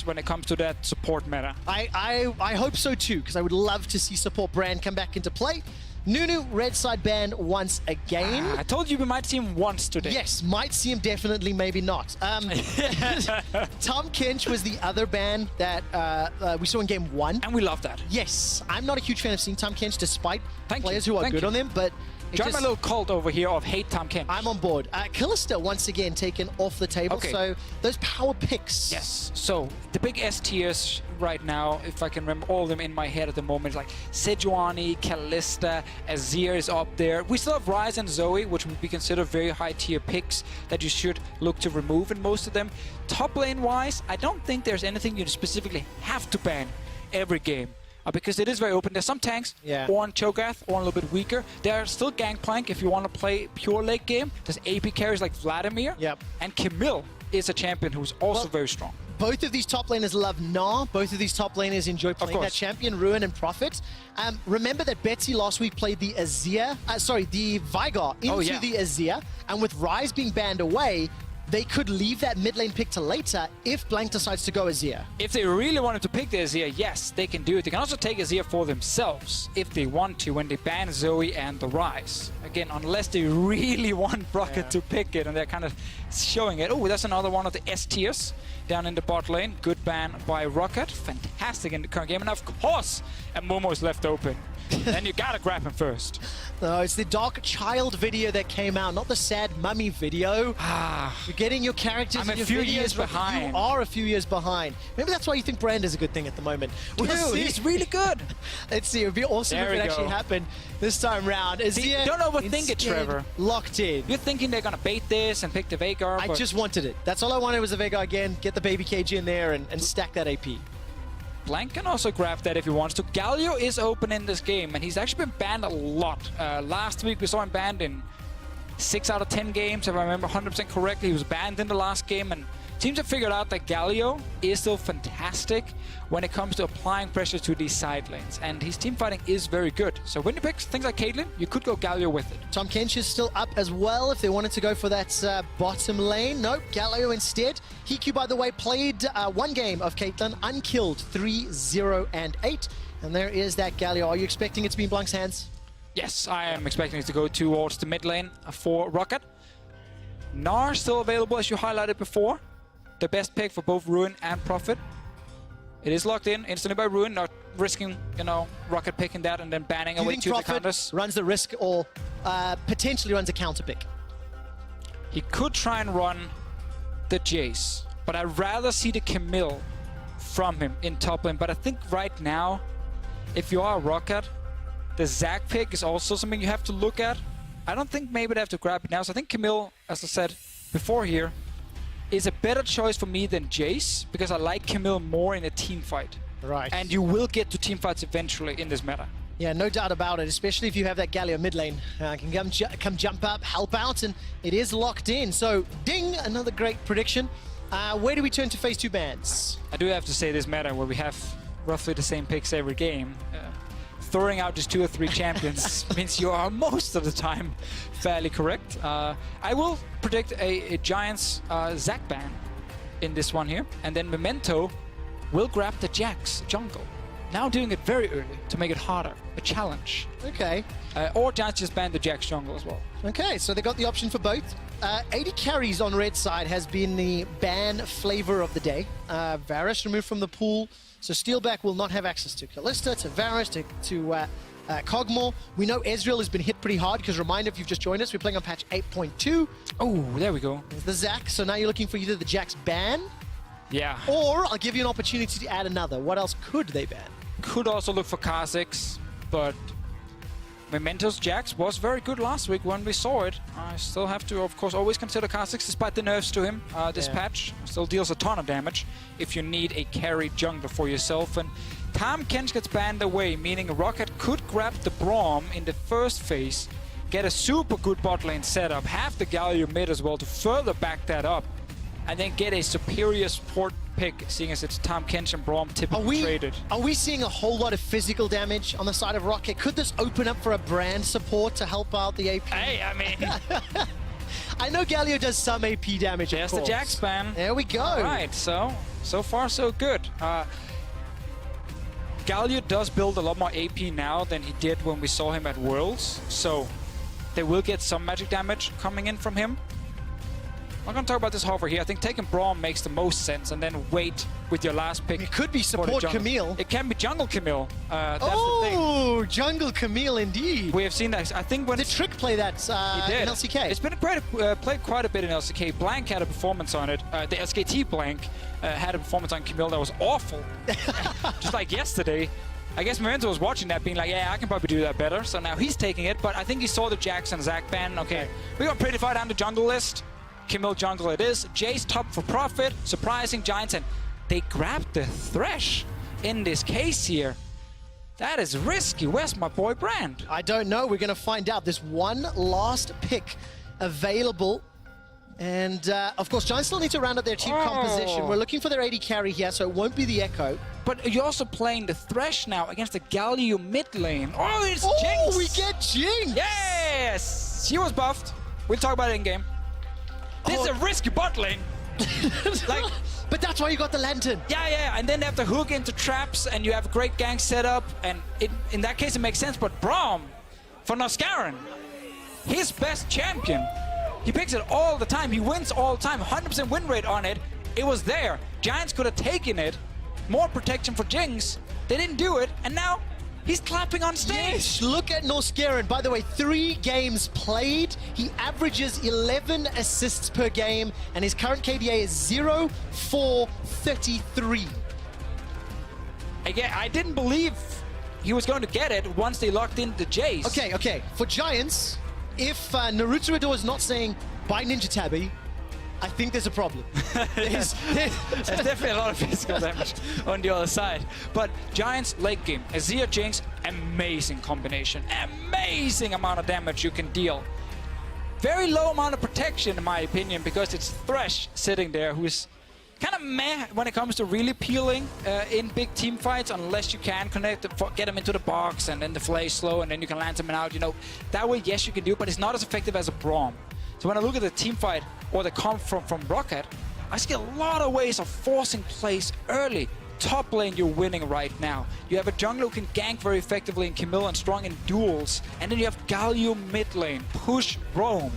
when it comes to that support meta. I hope so too, because I would love to see support brand come back into play. Nunu, red side banned once again. I told you we might see him once today. Yes, might see him definitely, maybe not. Tom Kench was the other ban that we saw in game 1. And we love that. Yes, I'm not a huge fan of seeing Tom Kench despite players who are good on them, but join my little cult over here of hate Tom Kench. I'm on board. Kalista once again taken off the table, so those power picks. Yes, so the big S tiers right now, if I can remember all of them in my head at the moment, like Sejuani, Kalista, Azir is up there. We still have Ryze and Zoe, which would be considered very high tier picks that you should look to remove in most of them. Top lane wise, I don't think there's anything you specifically have to ban every game. Because it is very open. There's some tanks, on Cho'Gath, or a little bit weaker. There's still Gangplank if you want to play pure late game. There's AP carries like Vladimir. And Camille is a champion who's also very strong. Both of these top laners love Gnar. Both of these top laners enjoy playing that champion, Ruin and Prophet. Remember that Betsy last week played the Azir, the Veigar into the Azir. And with Ryze being banned away, they could leave that mid lane pick to later if Blanc decides to go Azir. If they really wanted to pick the Azir, yes, they can do it. They can also take Azir for themselves if they want to when they ban Zoe and the Ryze. Again, unless they really want ROCCAT to pick it and they're kind of showing it. Oh, that's another one of the S tiers down in the bot lane. Good ban by ROCCAT. Fantastic in the current game. And of course, a Momo is left open. Then you gotta grab him first. No, it's the Dark Child video that came out, not the Sad Mummy video. You're getting your characters I'm in your a few videos, years behind. You are a few years behind. Maybe that's why you think brand is a good thing at the moment. Dude, he's really good. Let's see, it would be awesome if it actually happened this time round. Azir, don't overthink it, Trevor. Locked in. You're thinking they're gonna bait this and pick the Veigar. I just wanted it. That's all I wanted was the Veigar again. Get the baby cage in there and stack that AP. Blanc can also grab that if he wants to. Galio is open in this game, and he's actually been banned a lot. Last week we saw him banned in 6 out of 10 games, if I remember 100% correctly. He was banned in the last game, and teams have figured out that Galio is still fantastic when it comes to applying pressure to these side lanes, and his team fighting is very good. So when you pick things like Caitlyn, you could go Galio with it. Tom Kench is still up as well if they wanted to go for that bottom lane. Nope, Galio instead. Heaq, by the way, played one game of Caitlyn, unkilled 3-0-8. And there is that Galio. Are you expecting it to be in Blanc's hands? Yes, I am expecting it to go towards the mid lane for ROCCAT. Gnar still available, as you highlighted before. The best pick for both Ruin and Prophet. It is locked in instantly by Ruin, not risking, ROCCAT picking that and then banning away to the counters. Runs the risk or potentially runs a counter pick? He could try and run the Jayce, but I'd rather see the Camille from him in top lane. But I think right now, if you are ROCCAT, the Zac pick is also something you have to look at. I don't think maybe they have to grab it now. So I think Camille, as I said before here, is a better choice for me than Jayce, because I like Camille more in a team fight. Right. And you will get to team fights eventually in this meta. Yeah, no doubt about it, especially if you have that Galio mid lane. Can come jump up, help out, and it is locked in. So, ding, another great prediction. Where do we turn to phase 2 bans? I do have to say this meta where we have roughly the same picks every game. Throwing out just 2 or 3 champions means you are most of the time fairly correct. I will predict a Giants Zac ban in this one here, and then Memento will grab the Jax jungle. Now doing it very early to make it harder, a challenge. Okay. Or Giants just ban the Jax jungle as well. Okay, so they got the option for both. 80 carries on red side has been the ban flavor of the day. Varus removed from the pool. So Steeelback will not have access to Kalista, to Varus, to Kog'Maw. We know Ezreal has been hit pretty hard, because reminder, if you've just joined us, we're playing on patch 8.2. Oh, there we go. There's the Zac, so now you're looking for either the Jax ban, or I'll give you an opportunity to add another. What else could they ban? Could also look for Kha'Zix, but Memento's Jax was very good last week when we saw it. I still have to, of course, always consider Kha'Zix despite the nerfs to him. This patch still deals a ton of damage if you need a carry jungler for yourself. And Tom Kench gets banned away, meaning ROCCAT could grab the Braum in the first phase, get a super good bot lane setup, have the Galio mid as well to further back that up, and then get a superior support pick, seeing as it's Tom Kench and Braum typically traded. Are we seeing a whole lot of physical damage on the side of ROCCAT? Could this open up for a brand support to help out the AP? Hey, I mean... I know Galio does some AP damage, There's the Jack spam. There we go. All right, so far so good. Galio does build a lot more AP now than he did when we saw him at Worlds, so they will get some magic damage coming in from him. I'm going to talk about this hover here. I think taking Braum makes the most sense, and then wait with your last pick. It could be support Camille. It can be jungle Camille. That's the thing. Oh, jungle Camille indeed. We have seen that. I think when the trick play that in LCK. It's been played quite a bit in LCK. Blanc had a performance on it. The SKT Blanc had a performance on Camille that was awful. Just like yesterday. I guess Memento was watching that being like, yeah, I can probably do that better. So now he's taking it, but I think he saw the Jax and Zac ban. Okay, we got pretty far down the jungle list. Camille jungle it is. Jayce top for profit. Surprising Giants, and they grabbed the Thresh in this case here. That is risky. Where's my boy Brand? I don't know. We're going to find out. There's one last pick available. And, of course, Giants still need to round up their team composition. We're looking for their AD carry here, so it won't be the Echo. But you're also playing the Thresh now against the Galio mid lane. Oh, it's Jinx! Oh, we get Jinx! Yes! She was buffed. We'll talk about it in-game. This is a risky bot lane. But that's why you got the Lantern. Yeah, and then they have to hook into traps, and you have a great gang setup, and in that case it makes sense. But Braum, for Norskeren, his best champion, he picks it all the time. He wins all the time. 100% win rate on it. It was there. Giants could have taken it. More protection for Jinx. They didn't do it, and now he's clapping on stage. Yes, look at Norskeren. By the way, 3 games played. He averages 11 assists per game, and his current KDA is 0-4-33. Again, I didn't believe he was going to get it once they locked in the Jayce. Okay. For Giants, if Naruto Adore is not saying, buy Ninja Tabby, I think there's a problem. There's definitely a lot of physical damage on the other side. But Giants late game, Azir Jinx, amazing combination. Amazing amount of damage you can deal. Very low amount of protection in my opinion, because it's Thresh sitting there who's kind of meh when it comes to really peeling in big team fights, unless you can connect, get him into the box and then the flay slow and then you can land him out. You know, that way, yes, you can do it, but it's not as effective as a Braum. So when I look at the team fight or the comp from ROCCAT, I see a lot of ways of forcing plays early. Top lane, you're winning right now. You have a jungler who can gank very effectively in Camille and strong in duels. And then you have Galio mid lane, push Braum.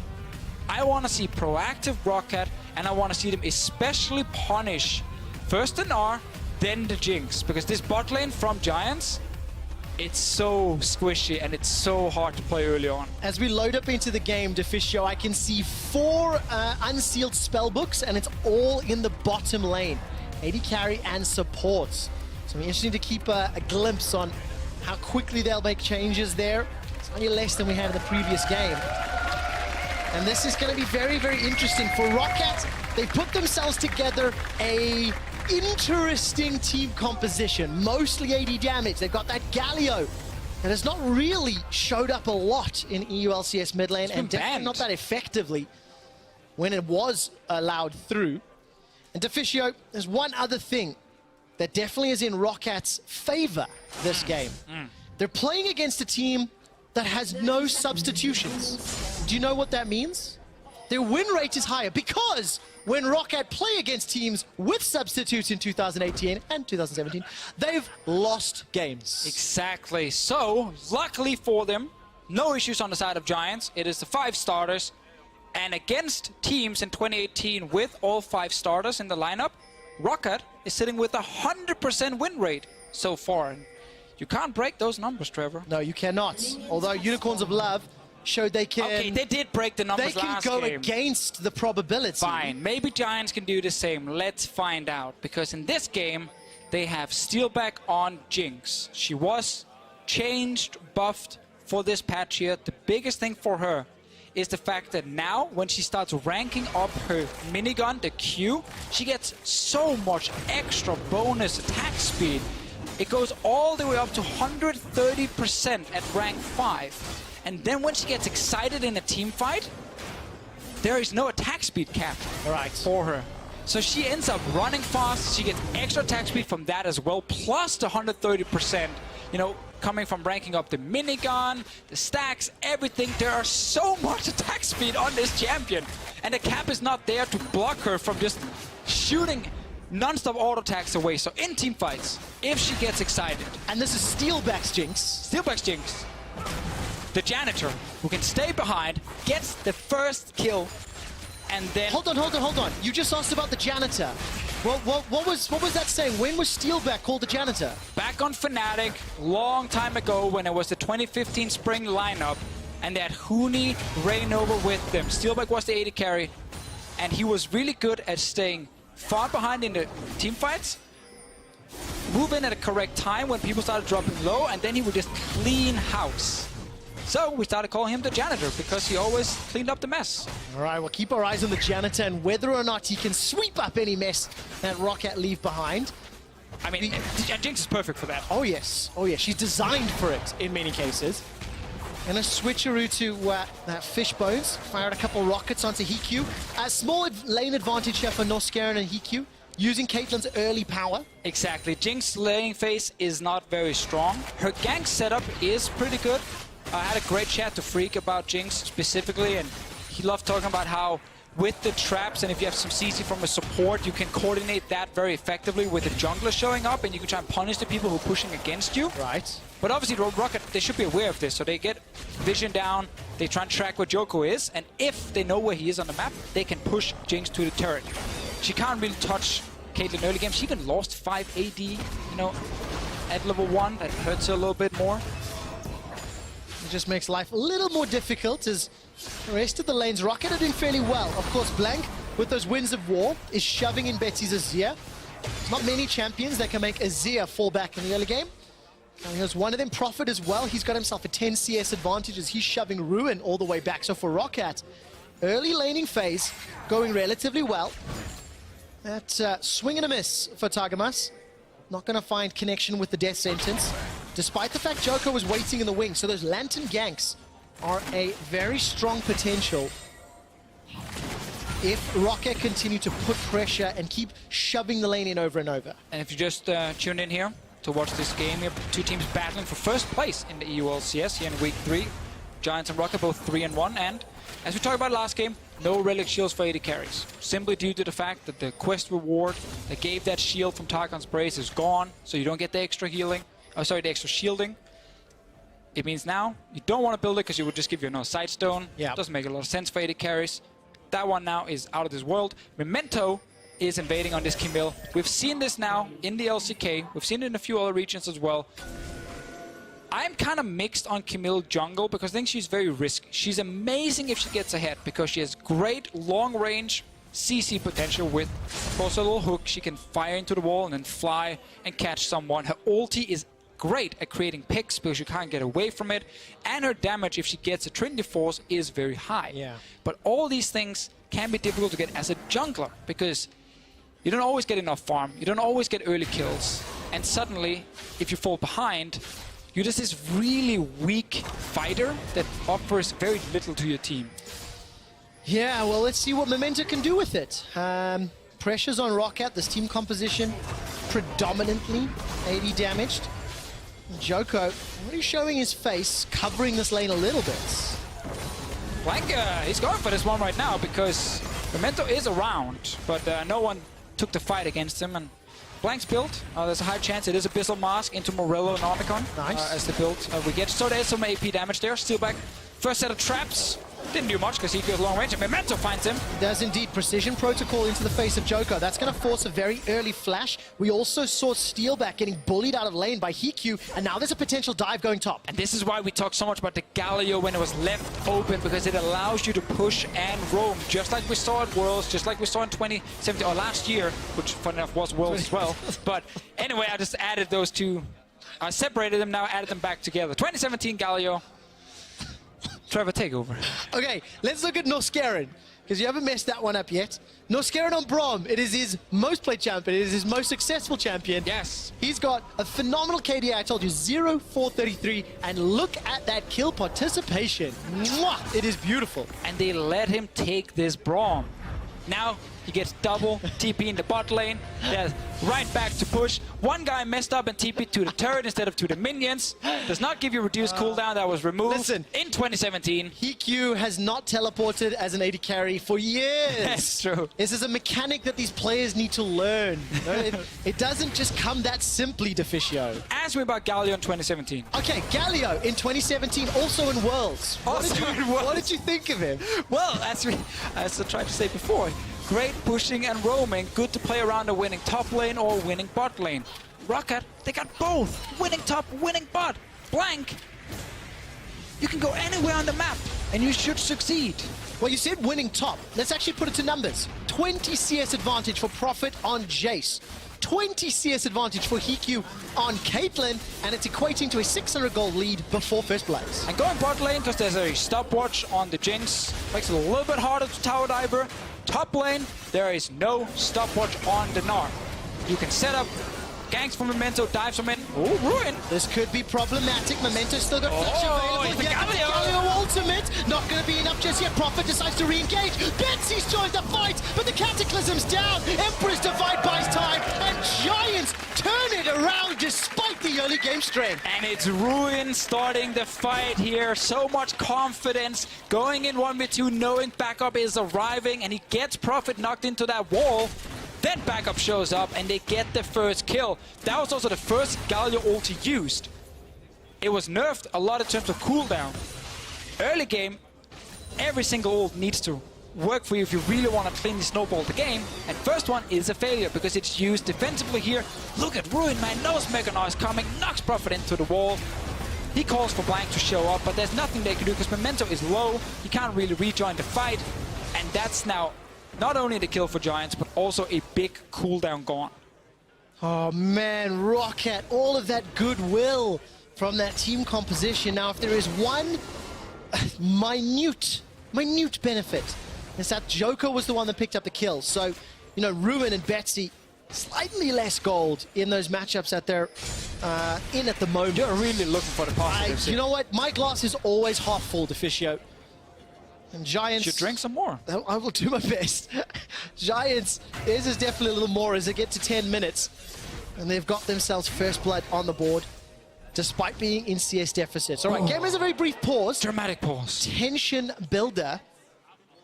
I want to see proactive ROCCAT, and I want to see them especially punish first the Gnar, then the Jinx. Because this bot lane from Giants, it's so squishy and it's so hard to play early on. As we load up into the game, Deficio, I can see 4 unsealed spellbooks, and it's all in the bottom lane. AD carry and supports. So it'll be interesting to keep a glimpse on how quickly they'll make changes there. It's only less than we had in the previous game. And this is going to be very, very interesting. For ROCCAT, they put themselves together a interesting team composition, mostly AD damage. They've got that Galio that has not really showed up a lot in EU LCS mid lane, and definitely not that effectively when it was allowed through. And Deficio, there's one other thing that definitely is in ROCCAT's favor this game. They're playing against a team that has no substitutions. Do you know what that means? Their win rate is higher because when ROCCAT play against teams with substitutes in 2018 and 2017, they've lost games. Exactly. So, luckily for them, no issues on the side of Giants. It is the 5 starters. And against teams in 2018 with all 5 starters in the lineup, ROCCAT is sitting with 100% win rate so far. And you can't break those numbers, Trevor. No, you cannot. Although Unicorns of Love showed they can... Okay, they did break the numbers last game. They can go against the probability. Fine. Maybe Giants can do the same. Let's find out. Because in this game, they have Steeelback on Jinx. She was changed, buffed for this patch here. The biggest thing for her is the fact that now, when she starts ranking up her minigun, the Q, she gets so much extra bonus attack speed. It goes all the way up to 130% at rank 5. And then when she gets excited in a team fight, there is no attack speed cap for her. So she ends up running fast. She gets extra attack speed from that as well, plus the 130%, you know, coming from ranking up the minigun, the stacks, everything. There are so much attack speed on this champion. And the cap is not there to block her from just shooting non-stop auto attacks away. So in team fights, if she gets excited. And this is Steeelback's Jinx. Steeelback's Jinx, the janitor, who can stay behind, gets the first kill. And then... Hold on. You just asked about the janitor. What was that saying? When was Steeelback called the janitor? Back on Fnatic, long time ago, when it was the 2015 spring lineup, and they had Huni, Rainover with them. Steeelback was the AD carry, and he was really good at staying far behind in the team fights, move in at a correct time when people started dropping low, and then he would just clean house. So we started calling him the janitor because he always cleaned up the mess. All right, we'll keep our eyes on the janitor and whether or not he can sweep up any mess that ROCCAT leave behind. I mean, Jinx is perfect for that. Oh yes, she's designed for it in many cases. And a switcheroo to that fish bones. Fired a couple rockets onto Heaq. A small lane advantage here for Norskeren and Heaq, using Caitlyn's early power. Exactly. Jinx's laning phase is not very strong. Her gank setup is pretty good. I had a great chat to Freak about Jinx specifically, and he loved talking about how with the traps, and if you have some CC from a support, you can coordinate that very effectively with the jungler showing up, and you can try and punish the people who are pushing against you. Right. But obviously, ROCCAT, they should be aware of this, so they get vision down, they try and track where Djoko is, and if they know where he is on the map, they can push Jinx to the turret. She can't really touch Caitlyn early game. She even lost 5 AD, you know, at level 1. That hurts her a little bit more. It just makes life a little more difficult as the rest of the lanes ROCCAT are doing fairly well. Of course, Blanc, with those Winds of War, is shoving in Betsy's Azir. There's not many champions that can make Azir fall back in the early game. And here's one of them, Prophet as well. He's got himself a 10 CS advantage as he's shoving Ruin all the way back. So for ROCCAT, early laning phase going relatively well. That swing and a miss for Targamas. Not going to find connection with the death sentence, despite the fact Djoko was waiting in the wing. So those Lantern ganks are a very strong potential if ROCCAT continue to put pressure and keep shoving the lane in over and over. And if you just tuned in here to watch this game, here, two teams battling for first place in the EU LCS here in week 3. Giants and ROCCAT both 3-1, and as we talked about last game, no relic shields for AD carries. Simply due to the fact that the quest reward that gave that shield from Targon's Brace is gone, so you don't get the extra healing. Oh, sorry, the extra shielding. It means now you don't want to build it because it would just give you no Sightstone. Yeah. Doesn't make a lot of sense for AD carries. That one now is out of this world. Memento is invading on this Camille. We've seen this now in the LCK. We've seen it in a few other regions as well. I'm kind of mixed on Camille jungle because I think she's very risky. She's amazing if she gets ahead because she has great long-range CC potential with, of course, a little hook. She can fire into the wall and then fly and catch someone. Her ulti is great at creating picks because you can't get away from it. And her damage, if she gets a Trinity Force, is very high. Yeah. But all these things can be difficult to get as a jungler because you don't always get enough farm. You don't always get early kills. And suddenly, if you fall behind, you're just this really weak fighter that offers very little to your team. Yeah, well, let's see what Memento can do with it. Pressures on ROCCAT, this team composition predominantly AD damaged. Djoko already showing his face, covering this lane a little bit. Blanc, he's going for this one right now because Memento is around, but no one took the fight against him. And Blanc's build, there's a high chance it is Abyssal Mask into Morello and Omicron. Nice. As the build we get. So there's some AP damage there. Steeelback, first set of traps. Didn't do much because he goes long range, and Memento finds him. There's indeed Precision Protocol into the face of Djoko. That's going to force a very early flash. We also saw Steeelback getting bullied out of lane by Heaq, and now there's a potential dive going top. And this is why we talk so much about the Galio when it was left open, because it allows you to push and roam, just like we saw at Worlds, just like we saw in 2017, or last year, which fun enough was Worlds as well. But anyway, I just added those two. I separated them now, added them back together. 2017 Galio. Trevor, take over. Okay, let's look at Norskeren, because you haven't messed that one up yet. Norskeren on Braum, it is his most played champion, it is his most successful champion. Yes. He's got a phenomenal KDA, I told you, 0-433, and look at that kill participation. Mwah! It is beautiful. And they let him take this Braum. Now, He gets double TP in the bot lane. They're right back to push. One guy messed up and TP to the turret instead of to the minions. Does not give you reduced cooldown. That was removed in 2017. Heaq has not teleported as an AD carry for years. That's true. This is a mechanic that these players need to learn. You know, it doesn't just come that simply, Deficio. Ask me about Galio in 2017. Okay, Galio in 2017, also in Worlds. What did you think of him? Well, as I tried to say before, great pushing and roaming, good to play around a winning top lane or winning bot lane. ROCCAT, they got both, winning top, winning bot. Blanc, you can go anywhere on the map and you should succeed. Well, you said winning top. Let's actually put it to numbers. 20 CS advantage for Profit on Jayce. 20 CS advantage for Heaq on Caitlyn, and it's equating to a 600 gold lead before first place. And going bot lane, because there's a stopwatch on the Jinx, makes it a little bit harder to tower diver. Top lane, there is no stopwatch on the Gnar. You can set up ganks from Memento, dives from in. Oh, Ruin! This could be problematic. Memento's still got Thresh available. Yeah, Galio ultimate. Not going to be enough just yet. Prophet decides to re-engage. Betsy's joined the fight, but the Cataclysm's down. Emperor's Divide buys time, and Giants turn it around despite the early game strength. And it's Ruin starting the fight here. So much confidence. Going in 1v2, knowing backup is arriving, and he gets Prophet knocked into that wall. Then backup shows up and they get the first kill. That was also the first Galio ulti used. It was nerfed a lot in terms of cooldown. Early game, every single ult needs to work for you if you really want to cleanly snowball the game. And first one is a failure because it's used defensively here. Look at Ruin, man, knows Mega Gnar is coming, knocks Prophet into the wall. He calls for Blanc to show up, but there's nothing they can do because Memento is low. He can't really rejoin the fight. And that's now not only the kill for Giants, but also a big cooldown gone. Oh man, ROCCAT, all of that goodwill from that team composition. Now, if there is one minute benefit, it's that Djoko was the one that picked up the kill. So, you know, Ruin and Betsy, slightly less gold in those matchups that they're in at the moment. You're really looking for the positives. You know what? My glass is always half full, Deficio. And Giants... Should drink some more. I will do my best. Giants, theirs is definitely a little more as they get to 10 minutes. And they've got themselves first blood on the board, despite being in CS deficits. All right, game has a very brief pause. Dramatic pause. Tension builder.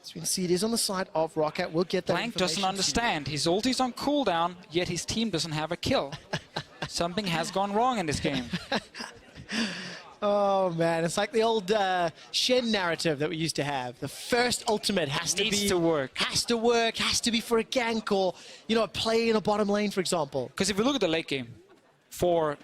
As we can see, it is on the side of ROCCAT. We'll get that Blanc doesn't understand. His ulti's on cooldown, yet his team doesn't have a kill. Something has gone wrong in this game. Oh man, it's like the old Shen narrative that we used to have. The first ultimate has to work, has to be for a gank or, you know, a play in a bottom lane, for example. Because if you look at the late game for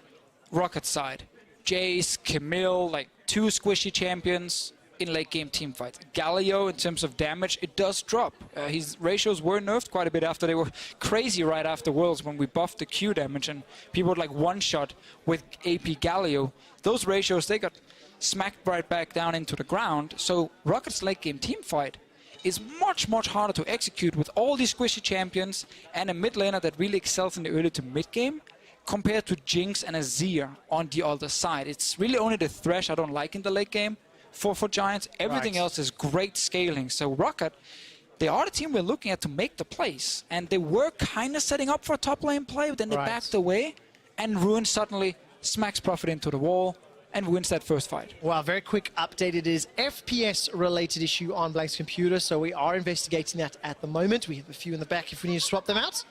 ROCCAT's side, Jayce, Camille, like two squishy champions in late game team fights. Galio, in terms of damage, it does drop. His ratios were nerfed quite a bit after they were crazy right after Worlds when we buffed the Q damage and people would like one-shot with AP Galio. Those ratios, they got smacked right back down into the ground. So ROCCAT's late game team fight is much, much harder to execute with all these squishy champions and a mid laner that really excels in the early to mid game compared to Jinx and Azir on the other side. It's really only the Thresh I don't like in the late game. For Giants, everything else is great scaling. So ROCCAT, they are the team we're looking at to make the plays. And they were kind of setting up for a top lane play, but then they backed away. And Ruin suddenly smacks Prophet into the wall and wins that first fight. Well, very quick update. It is FPS-related issue on Blanc's computer, so we are investigating that at the moment. We have a few in the back if we need to swap them out.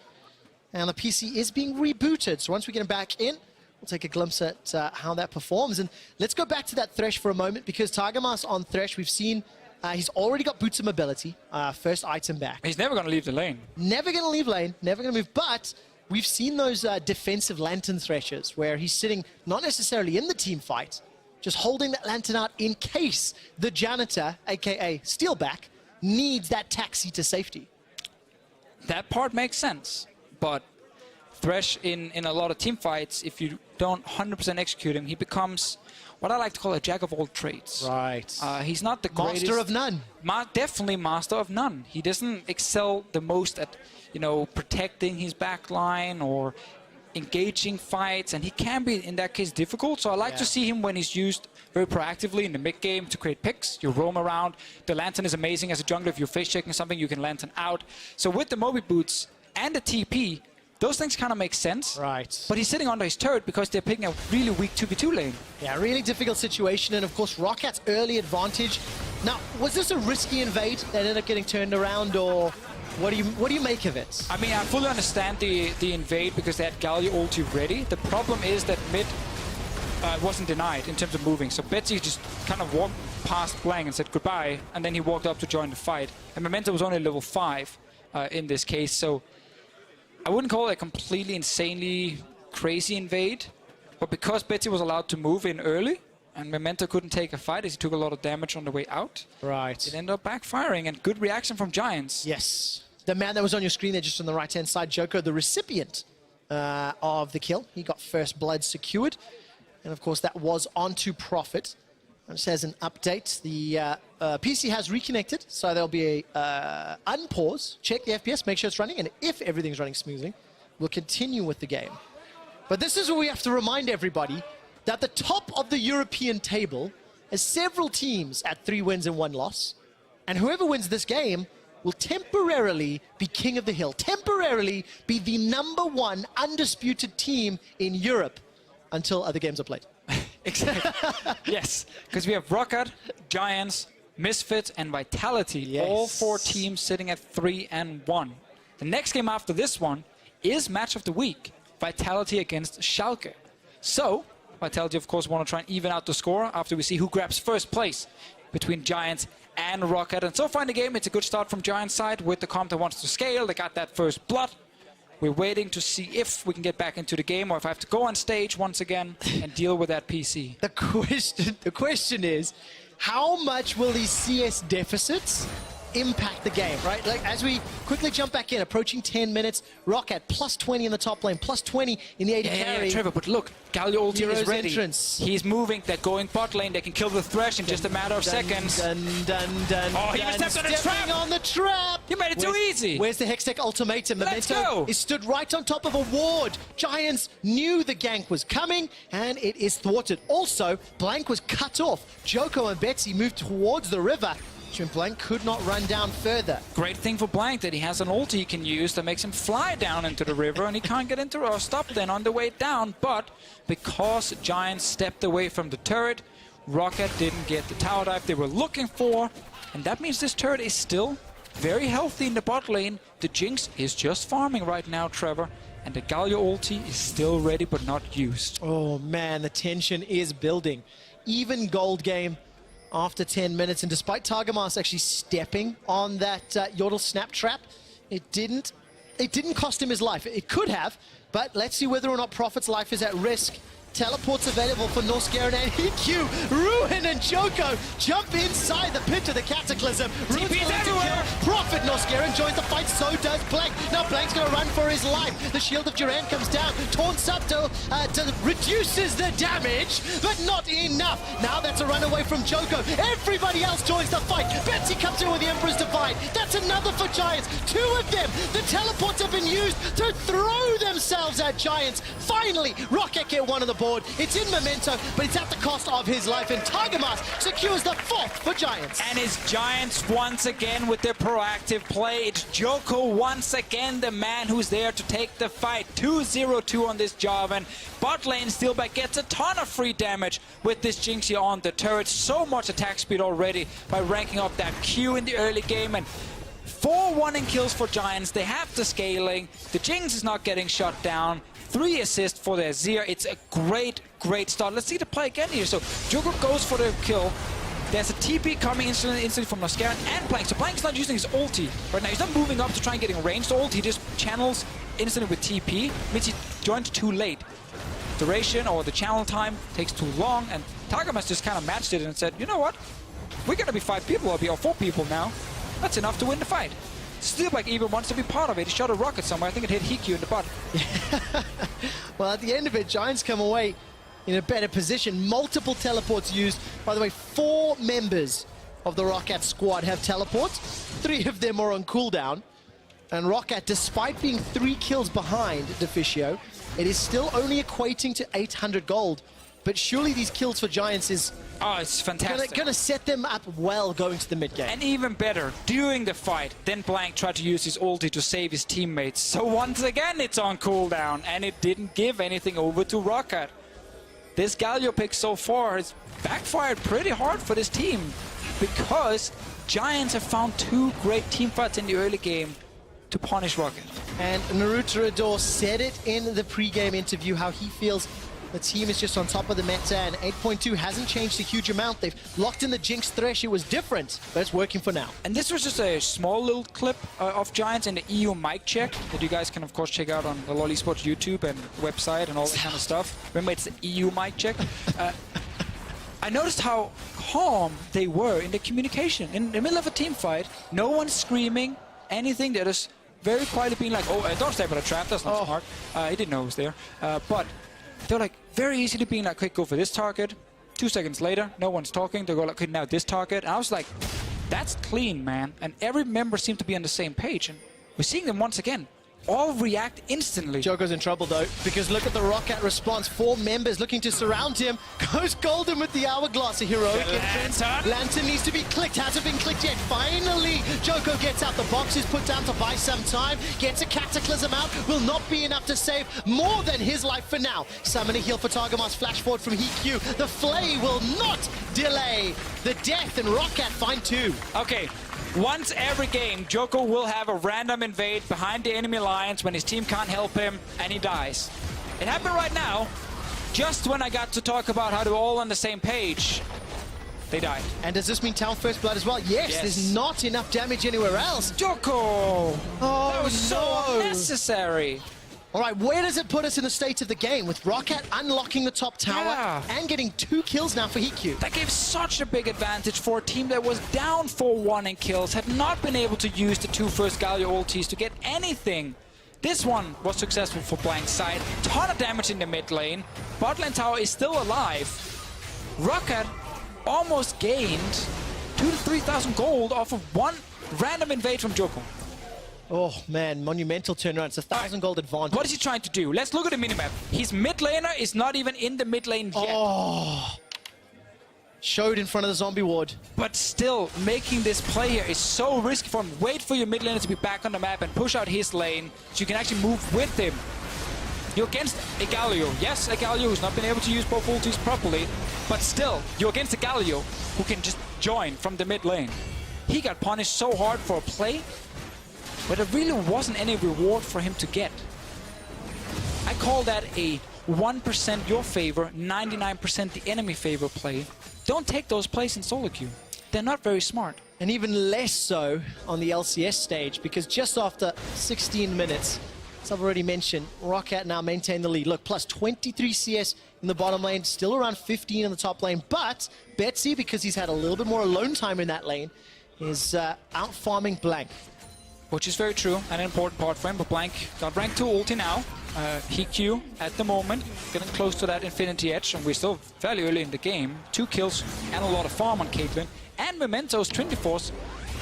And the PC is being rebooted, so once we get them back in, we'll take a glimpse at how that performs. And let's go back to that Thresh for a moment, because Targamas on Thresh, we've seen he's already got Boots of Mobility, first item back. He's never going to leave the lane. Never going to leave lane, never going to move, but we've seen those defensive Lantern Threshers where he's sitting not necessarily in the team fight, just holding that Lantern out in case the Janitor, aka Steeelback, needs that taxi to safety. That part makes sense, but Thresh in a lot of team fights, if you don't 100% execute him, he becomes what I like to call a jack of all trades. Right. He's not the greatest. Master of none. Definitely master of none. He doesn't excel the most at, you know, protecting his backline or engaging fights, and he can be, in that case, difficult. So I like to see him when he's used very proactively in the mid-game to create picks. You roam around. The Lantern is amazing as a jungler. If you're face-checking something, you can Lantern out. So with the Moby Boots and the TP, those things kind of make sense. Right. But he's sitting under his turret because they're picking a really weak 2v2 lane. Yeah, really difficult situation, and of course ROCCAT's early advantage. Now, was this a risky invade that ended up getting turned around, or what do you make of it? I mean, I fully understand the invade because they had Galio ulti ready. The problem is that mid wasn't denied in terms of moving. So Betsy just kind of walked past Blanc and said goodbye, and then he walked up to join the fight. And Memento was only level 5 in this case, so I wouldn't call it a completely insanely crazy invade, but because Betsy was allowed to move in early and Memento couldn't take a fight as he took a lot of damage on the way out, right, it ended up backfiring, and good reaction from Giants. Yes. The man that was on your screen there just on the right-hand side, Djoko, the recipient of the kill. He got first blood secured, and of course that was onto Profit. Just as an update, the PC has reconnected, so there'll be a unpause, check the FPS, make sure it's running, and if everything's running smoothly, we'll continue with the game. But this is where we have to remind everybody that the top of the European table has several teams at 3 wins and 1 loss, and whoever wins this game will temporarily be king of the hill, temporarily be the #1 undisputed team in Europe until other games are played. Exactly. Yes, because we have ROCCAT, Giants, Misfits, and Vitality. Yes. All 4 teams sitting at 3 and 1. The next game after this one is match of the week. Vitality against Schalke. So, Vitality, of course, want to try and even out the score after we see who grabs first place between Giants and ROCCAT. And so far in the game, it's a good start from Giants' side with the comp that wants to scale. They got that first blood. We're waiting to see if we can get back into the game or if I have to go on stage once again and deal with that PC. The question is, how much will these CS deficits impact the game, right? Like, as we quickly jump back in, approaching 10 minutes, ROCCAT plus 20 in the top lane, plus 20 in the AD carry. Yeah, Trevor, but look, Galio ulti is ready. Entrance. He's moving, they're going bot lane, they can kill the Thresh in just a matter of seconds. Oh, he was stepped on the trap! On the trap! You made it too easy! Where's the Hextech ultimatum? Let's Memento go! is stood right on top of a ward. Giants knew the gank was coming, and it is thwarted. Also, Blanc was cut off. Djoko and Betsy moved towards the river. Blanc could not run down further. Great thing for Blanc that he has an ulti he can use that makes him fly down into the river, and he can't get into or stop then on the way down. But because Giants stepped away from the turret, ROCCAT didn't get the tower dive they were looking for, and that means this turret is still very healthy in the bot lane. The Jinx is just farming right now, Trevor, and the Galio ulti is still ready but not used. Oh man, the tension is building. Even gold game after 10 minutes, and despite Targamas actually stepping on that Yordle snap trap, it didn't cost him his life. It could have, but let's see whether or not Profit's life is at risk. Teleports available for Norskeren and Heaq. Ruin and Djoko jump inside the pit of the Cataclysm. TP's everywhere! Profit Norskeren joins the fight, so does Blanc. Now Blanc's going to run for his life. The shield of Duran comes down. Taunt Subtle reduces the damage, but not enough. Now that's a run away from Djoko. Everybody else joins the fight. Betsy comes in with the Emperor's Divide. That's another for Giants. 2 of them. The teleports have been used to throw themselves at Giants. Finally, ROCCAT get one on the board. It's in Memento, but it's at the cost of his life, and Targamas secures the 4th for Giants. And it's Giants once again with their proactive play. It's Djoko once again, the man who's there to take the fight. 2-0-2 on this Jarvan. Bot lane Steeelback gets a ton of free damage with this Jinx here on the turret. So much attack speed already by ranking up that Q in the early game, and 4-1 in kills for Giants. They have the scaling. The Jinx is not getting shut down. 3 assists for the Azir. It's a great start. Let's see the play again here. So Djoko goes for the kill. There's a TP coming instantly from Norskeren and Blanc. So Blanc's not using his ulti right now. He's not moving up to try and getting ranged ult. He just channels instantly with TP. Means he joined too late. Duration or the channel time takes too long, and Targamas just kind of matched it and said, you know what? We're going to be 5 people or 4 people now. That's enough to win the fight. Steeelback even wants to be part of it. He shot a rocket somewhere. I think it hit Heaq in the butt. Well, at the end of it, Giants come away in a better position. Multiple teleports used. By the way, 4 members of the ROCCAT squad have teleports. 3 of them are on cooldown. And ROCCAT, despite being 3 kills behind Deficio, it is still only equating to 800 gold. But surely these kills for Giants is it's fantastic. Gonna set them up well going to the mid game. And even better, during the fight, then Blanc tried to use his ulti to save his teammates. So once again, it's on cooldown, and it didn't give anything over to ROCCAT. This Galio pick so far has backfired pretty hard for this team, because Giants have found 2 great team fights in the early game to punish ROCCAT. And Naruto said it in the pre-game interview, how he feels the team is just on top of the meta, and 8.2 hasn't changed a huge amount. They've locked in the Jinx Thresh. It was different, but it's working for now. And this was just a small little clip of Giants in the EU mic check that you guys can, of course, check out on the LoL Esports YouTube and website and all that kind of stuff. Remember, it's the EU mic check. I noticed how calm they were in the communication. In the middle of a team fight, no one's screaming anything. They're just very quietly being like, oh, don't step on a trap, that's not smart. He didn't know it was there. But they're like very easily being like, quick, go for this target. 2 seconds later, no one's talking. They go like, okay, now this target. And I was like, that's clean, man. And every member seemed to be on the same page. And we're seeing them once again all react instantly. Djoko's in trouble though, because look at the ROCCAT response. 4 members looking to surround him. Goes golden with the hourglass. A heroic entrance. Lantern needs to be clicked. Hasn't been clicked yet. Finally, Djoko gets out. The box is put down to buy some time. Gets a cataclysm out. Will not be enough to save more than his life for now. Summon a heal for Targamas. Flash forward from Heaq. The flay will not delay the death, and ROCCAT find 2. Okay. Once every game, Djoko will have a random invade behind the enemy lines when his team can't help him, and he dies. It happened right now, just when I got to talk about how they're all on the same page. They died. And does this mean town first blood as well? Yes, there's not enough damage anywhere else. Djoko! Oh, that was so unnecessary. All right, where does it put us in the state of the game with ROCCAT unlocking the top tower and getting 2 kills now for Heaq? That gave such a big advantage for a team that was down 4-1 in kills, had not been able to use the 2 first Galio ultis to get anything. This one was successful for Blanc's side. Ton of damage in the mid lane. Bot lane tower is still alive. ROCCAT almost gained 2,000 to 3,000 gold off of 1 random invade from Djoko. Oh man, monumental turnaround. It's 1,000 gold advantage. What is he trying to do? Let's look at the minimap. His mid laner is not even in the mid lane yet. Oh, showed in front of the zombie ward. But still, making this play here is so risky for him. Wait for your mid laner to be back on the map and push out his lane so you can actually move with him. You're against a Galio. Yes, a Galio who's not been able to use both ultis properly, but still, you're against a Galio who can just join from the mid lane. He got punished so hard for a play, but there really wasn't any reward for him to get. I call that a 1% your favor, 99% the enemy favor play. Don't take those plays in solo queue. They're not very smart. And even less so on the LCS stage, because just after 16 minutes, as I've already mentioned, ROCCAT now maintain the lead. Look, plus 23 CS in the bottom lane, still around 15 in the top lane. But Betsy, because he's had a little bit more alone time in that lane, is out farming Blanc. Which is very true, and an important part for him, but Blanc got rank 2 ulti now. Heaq at the moment, getting close to that Infinity Edge, and we're still fairly early in the game. 2 kills and a lot of farm on Caitlyn. And Memento's Trinity Force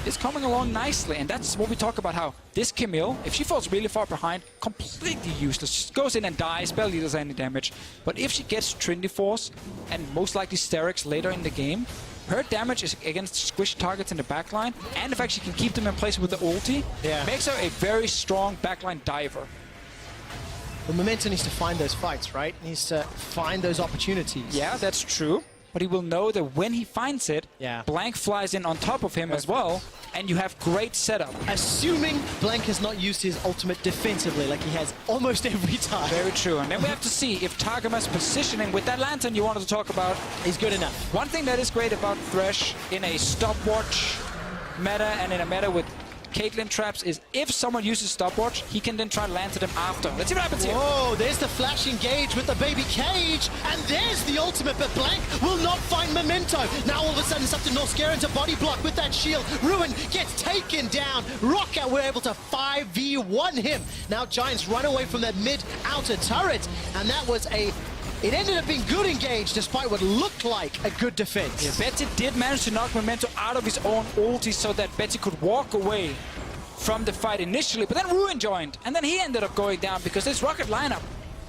is coming along nicely, and that's what we talk about, how this Camille, if she falls really far behind, completely useless. Just goes in and dies, barely does any damage. But if she gets Trinity Force, and most likely Sterix later in the game, her damage is against squish targets in the backline, and the fact she can keep them in place with the ulti makes her a very strong backline diver. Well, Memento needs to find those fights, right? He needs to find those opportunities. Yeah, that's true. But he will know that when he finds it, Blanc flies in on top of him as well, and you have great setup. Assuming Blanc has not used his ultimate defensively like he has almost every time. Very true. And then we have to see if Targamas' positioning with that lantern you wanted to talk about is good enough. One thing that is great about Thresh in a stopwatch meta and in a meta with Caitlyn traps is if someone uses stopwatch, he can then try to lantern them after. Let's see what happens here. Whoa, there's the flash engage with the baby cage, and there's the ultimate, but Blanc will not find Memento. Now all of a sudden it's up to Norskeren to body block with that shield. Ruin gets taken down. ROCCAT were able to 5v1 him. Now Giants run away from that mid-outer turret, and that was it ended up being good engage despite what looked like a good defense. Yeah, Betsy did manage to knock Memento out of his own ulti so that Betsy could walk away from the fight initially, but then Ruin joined, and then he ended up going down because this ROCCAT lineup,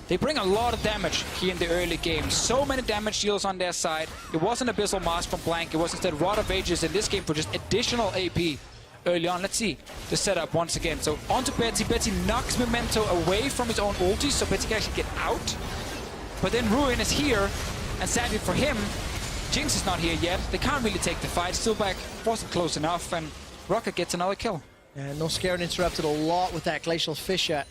they bring a lot of damage here in the early game. So many damage deals on their side. It wasn't Abyssal Mask from Blanc, it was instead Rod of Ages in this game for just additional AP early on. Let's see the setup once again. So onto Betsy. Betsy knocks Memento away from his own ulti, so Betsy can actually get out. But then Ruin is here, and sadly for him, Jinx is not here yet. They can't really take the fight. Steeelback wasn't close enough, and ROCCAT gets another kill. And Norskeren interrupted a lot with that Glacial Fissure.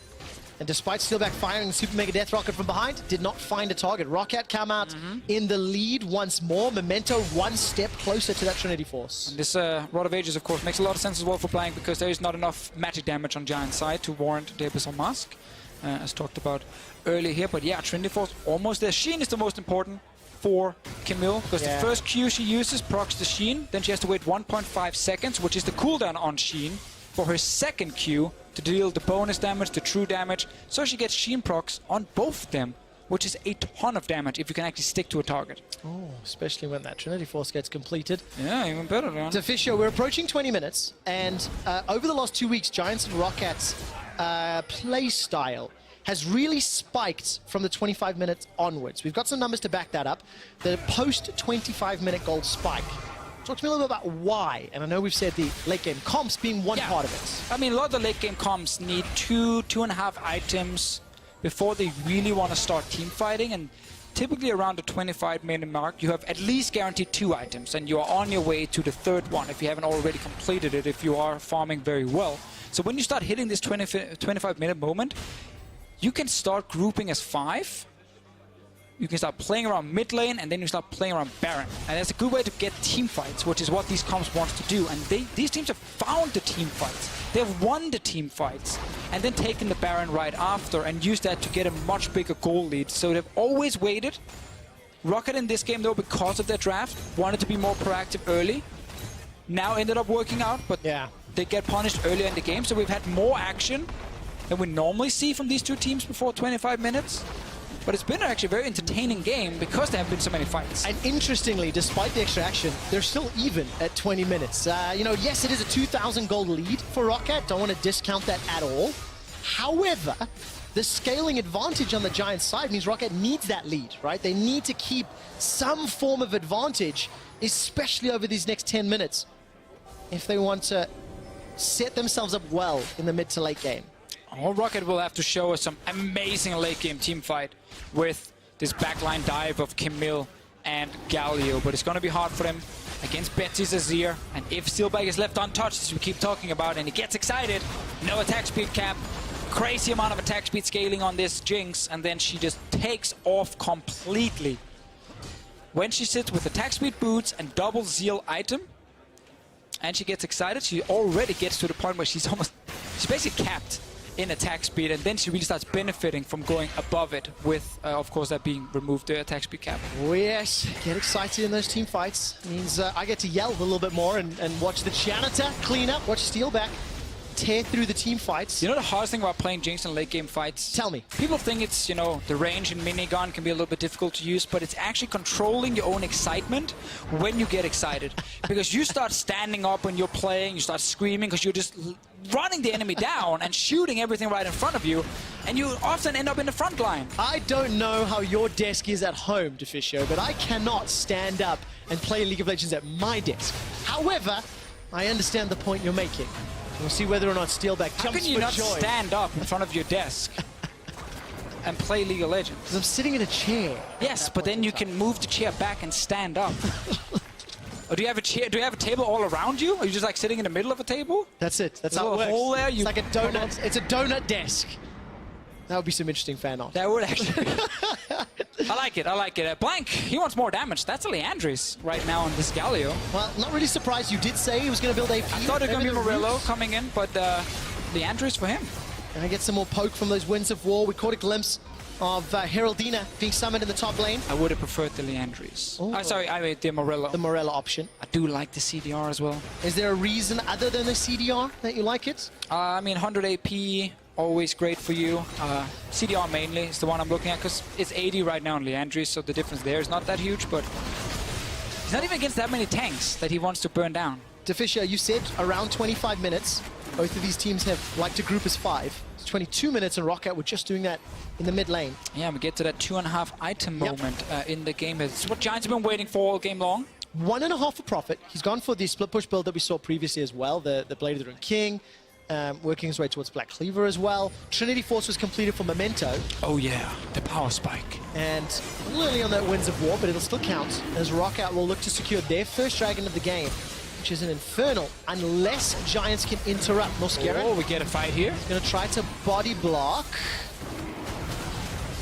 And despite Steeelback firing the Super Mega Death Rocket from behind, did not find a target. ROCCAT come out in the lead once more. Memento one step closer to that Trinity Force. And this Rod of Ages, of course, makes a lot of sense as well for Blanc because there is not enough magic damage on Giant's side to warrant the Abyssal Mask, as talked about earlier here. But yeah, Trinity Force almost there. Sheen is the most important for Camille because the first Q she uses procs the Sheen, then she has to wait 1.5 seconds, which is the cooldown on Sheen, for her second Q to deal the bonus damage, the true damage. So she gets Sheen procs on both of them, which is a ton of damage if you can actually stick to a target. Oh, especially when that Trinity Force gets completed. Yeah, even better, man. Deficio, we're approaching 20 minutes, and over the last 2 weeks, Giants and ROCCAT's play style has really spiked from the 25 minutes onwards. We've got some numbers to back that up. The post-25-minute gold spike. Talk to me a little bit about why, and I know we've said the late game comps being one part of it. I mean, a lot of the late game comps need 2.5 items before they really want to start team fighting, and typically around the 25-minute mark, you have at least guaranteed 2 items, and you are on your way to the third one if you haven't already completed it, if you are farming very well. So when you start hitting this 25-minute moment, you can start grouping as 5. You can start playing around mid lane, and then you start playing around Baron. And that's a good way to get team fights, which is what these comps want to do. And these teams have found the team fights. They have won the team fights, and then taken the Baron right after, and used that to get a much bigger goal lead. So they've always waited. ROCCAT in this game, though, because of their draft, wanted to be more proactive early. Now ended up working out, but they get punished earlier in the game. So we've had more action than we normally see from these two teams before 25 minutes. But it's been actually a very entertaining game because there have been so many fights. And interestingly, despite the extra action, they're still even at 20 minutes. You know, yes, it is a 2,000 gold lead for ROCCAT. Don't want to discount that at all. However, the scaling advantage on the Giant side means ROCCAT needs that lead, right? They need to keep some form of advantage, especially over these next 10 minutes, if they want to set themselves up well in the mid to late game. Well, ROCCAT will have to show us some amazing late game team fight with this backline dive of Camille and Galio, but it's going to be hard for them against Betsy's Azir. And if Steeelback is left untouched, as we keep talking about, and he gets excited, no attack speed cap, crazy amount of attack speed scaling on this Jinx, and then she just takes off completely. When she sits with attack speed boots and double zeal item, and she gets excited, she already gets to the point where she's basically capped in attack speed, and then she really starts benefiting from going above it with, of course, that being removed, the attack speed cap. Oh yes, get excited in those team fights. It means I get to yell a little bit more and watch the janitor clean up, watch Steeelback tear through the team fights. You know the hardest thing about playing Jinx in late game fights? Tell me. People think it's, you know, the range in minigun can be a little bit difficult to use, but it's actually controlling your own excitement when you get excited. Because you start standing up when you're playing, you start screaming because you're just running the enemy down and shooting everything right in front of you, and you often end up in the front line. I don't know how your desk is at home, Deficio, but I cannot stand up and play League of Legends at my desk. However, I understand the point you're making. We'll see whether or not Steeelback jumps for joy. How can you not stand up in front of your desk and play League of Legends? Because I'm sitting in a chair. Yes, but then you can move the chair back and stand up. Or do you have a chair? Do you have a table all around you? Are you just like sitting in the middle of a table? That's it. That's how it works. Hole there, it's like a donut. It's a donut desk. That would be some interesting fan art. That would actually. I like it. I like it. Blanc, he wants more damage. That's a Leandris right now on this Galio. Well, not really surprised. You did say he was going to build AP. I thought it was going to be Morello coming in, but Leandris for him. And I get some more poke from those Winds of War. We caught a glimpse of Heraldina being summoned in the top lane. I would have preferred the Leandris. Sorry, I mean the Morello. The Morello option. I do like the CDR as well. Is there a reason other than the CDR that you like it? I mean, 100 AP, always great for you. CDR mainly is the one I'm looking at because it's 80 right now on Leandris, so the difference there is not that huge, but he's not even against that many tanks that he wants to burn down. Deficio, you said around 25 minutes. Both of these teams have liked to group as 5. It's 22 minutes, and ROCCAT were just doing that in the mid lane. Yeah, we get to that 2.5 item moment in the game. It's what Giants have been waiting for all game long. 1.5 for Profit. He's gone for the split push build that we saw previously as well, the Blade of the Rune King, working his way towards Black Cleaver as well. Trinity Force was completed for Memento. Oh yeah, the power spike. And literally on that Winds of War, but it'll still count, as ROCCAT will look to secure their first dragon of the game, which is an Infernal, unless Giants can interrupt. Norskeren. Oh, we get a fight here. He's going to try to body block.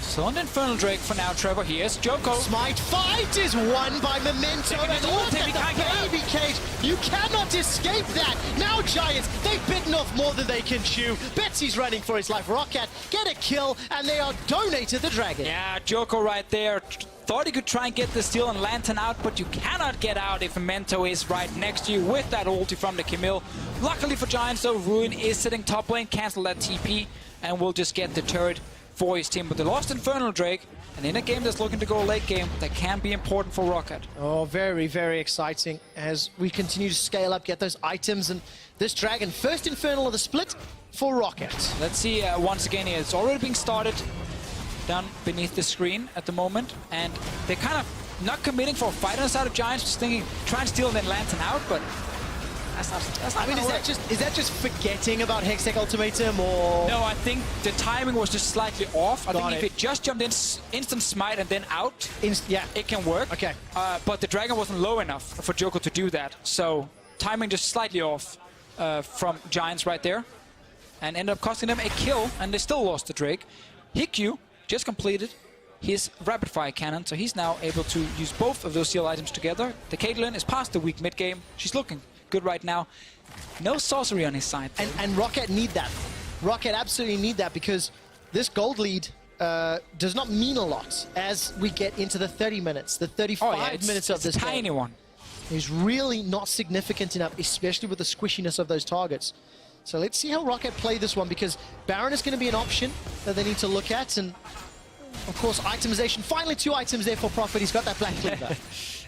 So an Infernal Drake for now, Trevor. Here's Djoko. Smite fight is won by Memento, and look at the baby cage. You cannot escape that. Now Giants, they've bitten off more than they can chew. Betsy's running for his life. ROCCAT get a kill, and they are donated the dragon. Yeah, Djoko right there. Thought he could try and get the Steel and Lantern out, but you cannot get out if Memento is right next to you with that ulti from the Camille. Luckily for Giants, though, Ruin is sitting top lane. Cancel that TP, and we'll just get the turret for his team. But the lost Infernal Drake, and in a game that's looking to go late game, that can be important for ROCCAT. Oh, very, very exciting as we continue to scale up, get those items, and this dragon, first Infernal of the split for ROCCAT. Let's see once again here. It's already being started down beneath the screen at the moment, and they're kind of not committing for a fight on the side of Giants, just thinking, try and steal and then Lantern out, but that's not I mean, is that just forgetting about Hextech Ultimatum, or...? No, I think the timing was just slightly off. I think if it just jumped in, instant smite and then out, yeah, it can work. Okay. But the dragon wasn't low enough for Djoko to do that, so timing just slightly off from Giants right there, and ended up costing them a kill, and they still lost the Drake. Heaq just completed his rapid fire cannon, so he's now able to use both of those seal items together. The Caitlyn is past the weak mid game. She's looking good right now. No sorcery on his side. And ROCCAT need that. ROCCAT absolutely need that, because this gold lead does not mean a lot as we get into the 30 minutes, the 35 minutes of this game. It's a tiny one. It's really not significant enough, especially with the squishiness of those targets. So let's see how ROCCAT play this one, because Baron is going to be an option that they need to look at, and of course itemization. Finally 2 items there for Profit. He's got that Black Cleaver.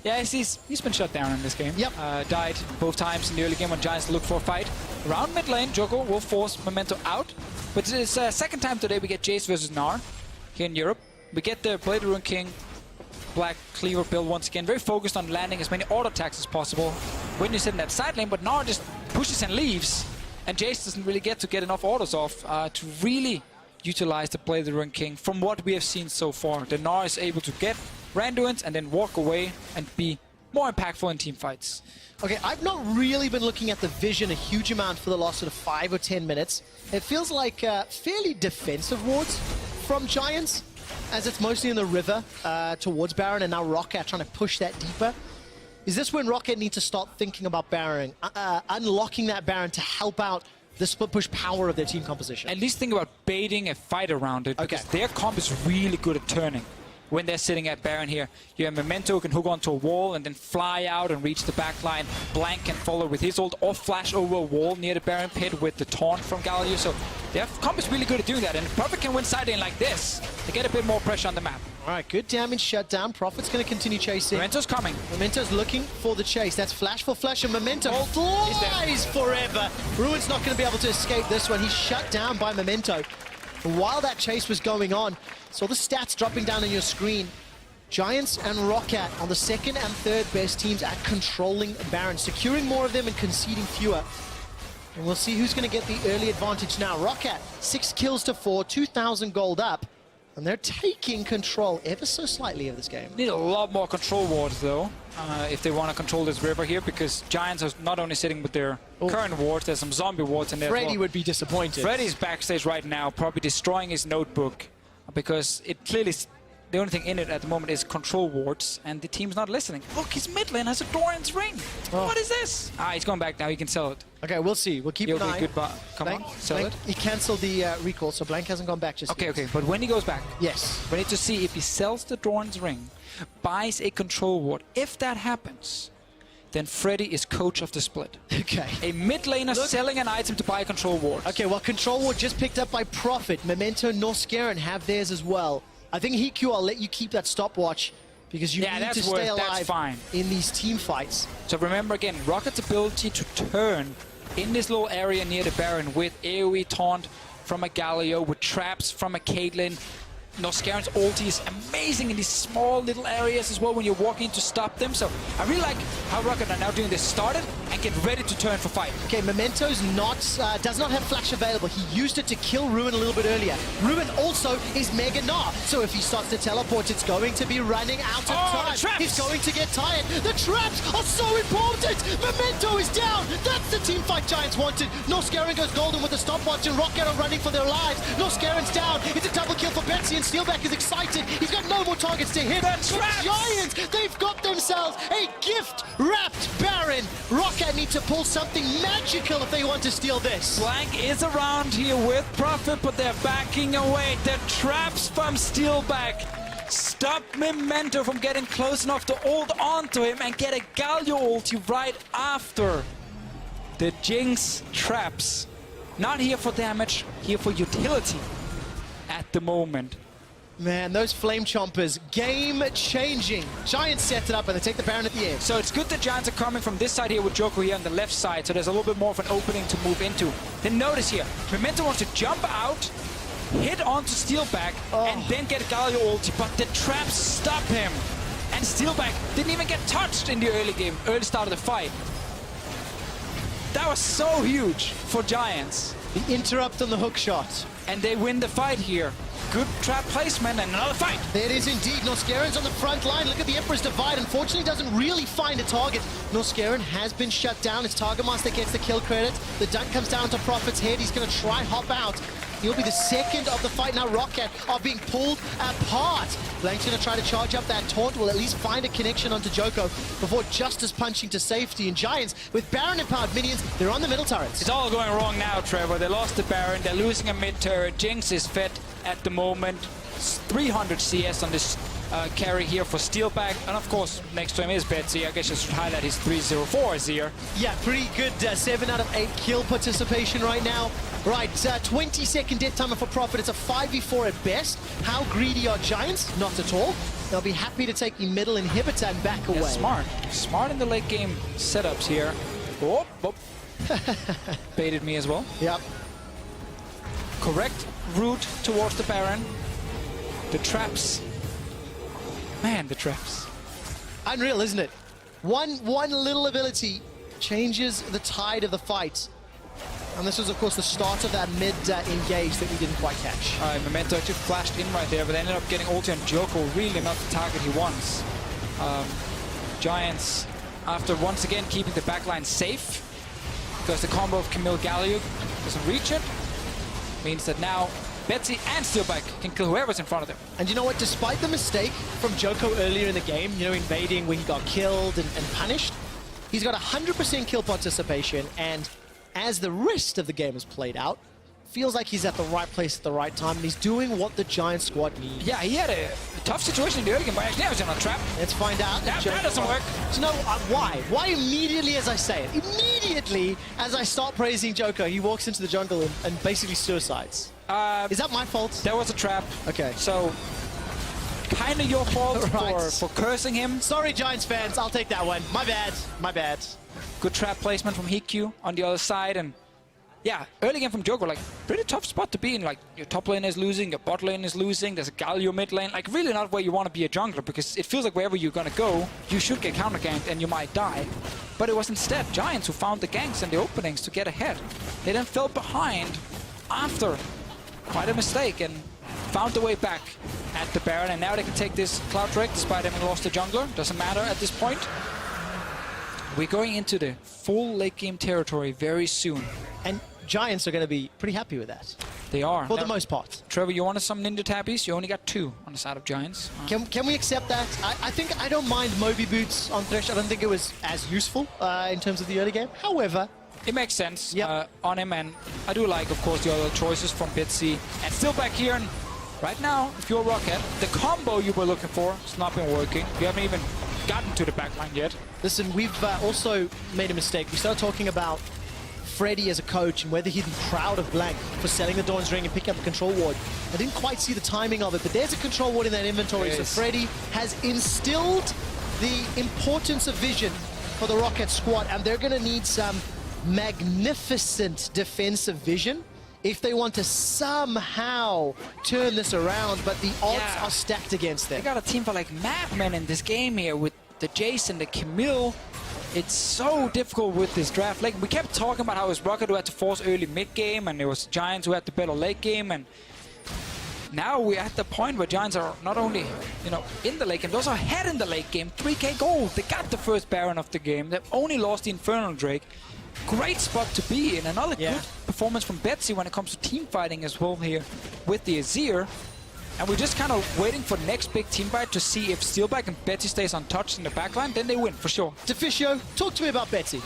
Yeah, he's been shut down in this game. Yep. Died both times in the early game when Giants look for a fight. Around mid lane, Djoko will force Memento out. But it's second time today we get Jayce versus Gnar here in Europe. We get the Blade of the Rune King Black Cleaver build once again. Very focused on landing as many auto attacks as possible when you sit in that side lane. But Gnar just pushes and leaves. And Jayce doesn't really get enough autos off to really utilize the Blade of the Rune King from what we have seen so far. The Gnar is able to get Randuin's and then walk away and be more impactful in team fights. Okay, I've not really been looking at the vision a huge amount for the last sort of 5 or 10 minutes. It feels like fairly defensive wards from Giants, as it's mostly in the river towards Baron, and now ROCCAT trying to push that deeper. Is this when ROCCAT need to start thinking about Baron, unlocking that Baron to help out the split push power of their team composition? At least think about baiting a fight around it, because their comp is really good at turning. When they're sitting at Baron here, you have Memento who can hook onto a wall and then fly out and reach the back line. Blanc can follow with his ult or flash over a wall near the Baron pit with the taunt from Galio. So their comp is really good at doing that, and Profit can win side lane like this to get a bit more pressure on the map. All right, good damage shutdown. Profit's going to continue chasing. Memento's coming. Memento's looking for the chase. That's flash for flash, and Memento flies forever. Ruin's not going to be able to escape this one. He's shut down by Memento. While that chase was going on, so the stats dropping down on your screen. Giants and ROCCAT are the second and third best teams at controlling Baron, securing more of them and conceding fewer. And we'll see who's going to get the early advantage now. ROCCAT, 6 kills to 4, 2,000 gold up. And they're taking control ever so slightly of this game. Need a lot more control wards, though, if they want to control this river here, because Giants are not only sitting with their current wards, there's some zombie wards in there. Freddy would be disappointed. Freddy's backstage right now, probably destroying his notebook, because it clearly, the only thing in it at the moment is control wards, and the team's not listening. Look, his mid lane has a Doran's ring. What is this? He's going back now. He can sell it. Okay, we'll see. We'll keep an eye. Come Blanc, on, sell Blanc, it. He cancelled the recall, so Blanc hasn't gone back just yet. Okay, but when he goes back, yes, we need to see if he sells the Doran's ring, buys a control ward. If that happens, then Freddy is coach of the split. Okay. A mid laner selling an item to buy a control ward. Okay, well, control ward just picked up by Profit. Memento, Norskeren have theirs as well. I think Heaq, I'll let you keep that stopwatch, because you need to stay alive in these team fights. So remember again, ROCCAT's ability to turn in this little area near the Baron with AoE taunt from a Galio, with traps from a Caitlyn. Norskeren's ulti is amazing in these small little areas as well when you're walking to stop them. So I really like how ROCCAT are now doing this. Started and get ready to turn for fight. Okay, Memento's does not have flash available. He used it to kill Ruin a little bit earlier. Ruin also is Mega Gnar. So if he starts to teleport, it's going to be running out of time. He's going to get tired. The traps are so important. Memento is down. That's the team fight Giants wanted. Norskeren goes golden with the stopwatch and ROCCAT are running for their lives. Norskeren's down. It's a double kill for Betsy. Steeelback is excited. He's got no more targets to hit. The Giants, they've got themselves a gift-wrapped Baron. ROCCAT need to pull something magical if they want to steal this. Blanc is around here with Profit, but they're backing away. The traps from Steeelback stop Memento from getting close enough to ult onto him and get a Galio ulti right after. The Jinx traps. Not here for damage, here for utility at the moment. Man, those Flame Chompers, game-changing. Giants set it up and they take the Baron at the end. So it's good that Giants are coming from this side here with Djoko here on the left side, so there's a little bit more of an opening to move into. Then notice here, Memento wants to jump out, hit onto Steeelback, and then get a Galio ulti, but the traps stop him. And Steeelback didn't even get touched in the early start of the fight. That was so huge for Giants. The interrupt on the hook shot. And they win the fight here. Good trap placement and another fight. There it is indeed. Norskeren's on the front line. Look at the Emperor's Divide. Unfortunately, doesn't really find a target. Norskeren has been shut down. It's Targamas that gets the kill credit. The dunk comes down to Profit's head. He's going to try hop out. He'll be the second of the fight. Now ROCCAT are being pulled apart. Blanc's going to try to charge up that taunt. Will at least find a connection onto Djoko before Justice punching to safety. And Giants, with Baron-empowered minions, they're on the middle turrets. It's all going wrong now, Trevor. They lost the Baron. They're losing a mid-turret. Jinx is fed at the moment. 300 CS on this carry here for Steeelback. And of course, next to him is Betsy. I guess I should highlight his 304 Azir. Yeah, pretty good 7 out of 8 kill participation right now. Right, 20-second death timer for Profit. It's a 5v4 at best. How greedy are Giants? Not at all. They'll be happy to take the middle inhibitor and back away. Yeah, smart. Smart in the late game setups here. Oh, oh. Baited me as well. Yep. Correct route towards the Baron. The traps. Man, the traps. Unreal, isn't it? One little ability changes the tide of the fight. And this was, of course, the start of that mid-engage that we didn't quite catch. Memento actually flashed in right there, but ended up getting ulti on Djoko, really not the target he wants. Giants, after once again keeping the backline safe, because the combo of Camille Galio doesn't reach it, means that now Betsy and Steeelback can kill whoever's in front of them. And you know what? Despite the mistake from Djoko earlier in the game, you know, invading when he got killed and punished, he's got 100% kill participation, and as the rest of the game has played out, feels like he's at the right place at the right time, and he's doing what the Giant squad needs. Yeah, he had a tough situation in the early game, but actually now he's in a trap. Let's find out. That doesn't work. So no, why? Why immediately as I say it? Immediately as I start praising Djoko, he walks into the jungle and basically suicides. Is that my fault? That was a trap. Okay. So, kind of your fault for cursing him. Sorry, Giants fans. I'll take that one. My bad. My bad. Good trap placement from Heaq on the other side, and yeah, early game from Djoko, like, pretty tough spot to be in. Like, your top lane is losing, your bot lane is losing, there's a Galio mid lane. Like, really not where you want to be a jungler, because it feels like wherever you're gonna go, you should get counter-ganked and you might die. But it was instead Giants who found the ganks and the openings to get ahead. They then fell behind after quite a mistake and found the way back at the Baron, and now they can take this Cloud Drake despite having lost the jungler. Doesn't matter at this point. We're going into the full late game territory very soon. And Giants are going to be pretty happy with that. They are. For the most part. Trevor, you wanted some Ninja Tabbies? You only got 2 on the side of Giants. Can we accept that? I think I don't mind Moby Boots on Thresh. I don't think it was as useful in terms of the early game. However, it makes sense on him, and I do like, of course, the other choices from Betsy. And Steeelback here, and right now, if you're ROCCAT, the combo you were looking for has not been working. You haven't even gotten to the backline yet. Listen, we've also made a mistake. We started talking about Freddy as a coach and whether he'd be proud of Blanc for selling the Dawn's Ring and picking up a control ward. I didn't quite see the timing of it, but there's a control ward in that inventory. So Freddy has instilled the importance of vision for the ROCCAT squad, and they're going to need some magnificent defensive vision if they want to somehow turn this around, but the odds are stacked against them. They got a team for like madmen in this game here with the Jayce and the Camille. It's so difficult with this draft. Like, we kept talking about how it was ROCCAT who had to force early mid game, and it was Giants who had the better late game, and now we're at the point where Giants are not only, you know, in the late game, they also ahead in the late game. 3k gold. They got the first Baron of the game. They've only lost the Infernal Drake. Great spot to be in. Another good performance from Betsy when it comes to team fighting as well here with the Azir. And we're just kind of waiting for next big team fight to see if Steeelback and Betsy stays untouched in the backline. Then they win for sure. Deficio, talk to me about Betsy.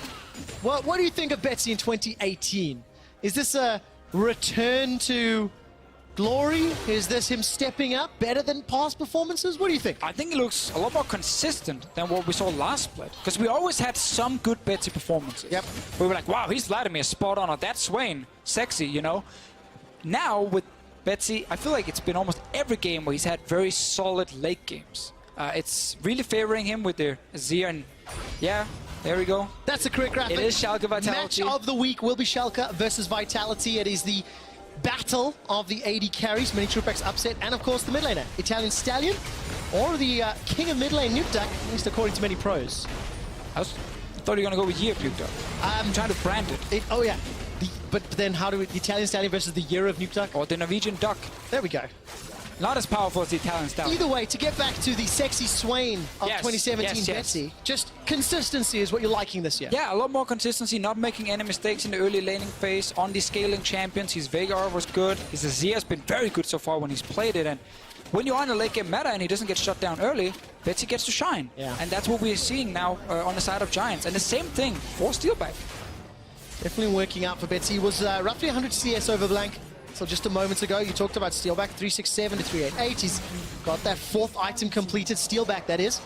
What do you think of Betsy in 2018? Is this a return to glory? Is this him stepping up better than past performances? What do you think? I think it looks a lot more consistent than what we saw last split. Because we always had some good Betsy performances. Yep. We were like, wow, he's Vladimir, spot on, or that's Swain, sexy, you know? Now with Betsy, I feel like it's been almost every game where he's had very solid late games. It's really favoring him with the Azir, and yeah, there we go. That's a correct graphic. It is Schalke Vitality. Match of the week will be Schalke versus Vitality. It is the battle of the AD carries, mini Trupac's upset, and of course the mid laner, Italian Stallion, or the king of mid lane, Nukeduck, at least according to many pros. I thought you were going to go with Year of Nukeduck. I'm trying to brand it. Oh yeah, but then how do we, the Italian Stallion versus the Year of Nukeduck? Or the Norwegian Duck. There we go. Not as powerful as the Italian Stallion. Either way, to get back to the sexy Swain of 2017 Betsy, just consistency is what you're liking this year. Yeah, a lot more consistency, not making any mistakes in the early laning phase. On the scaling champions, his Veigar was good. His Azir has been very good so far when he's played it. And when you're on a late game meta and he doesn't get shut down early, Betsy gets to shine. Yeah. And that's what we're seeing now on the side of Giants. And the same thing for Steeelback. Definitely working out for Betsy. He was roughly 100 CS over Blanc. So just a moment ago, you talked about Steeelback, 367 to 388. He's got that fourth item completed, Steeelback, that is.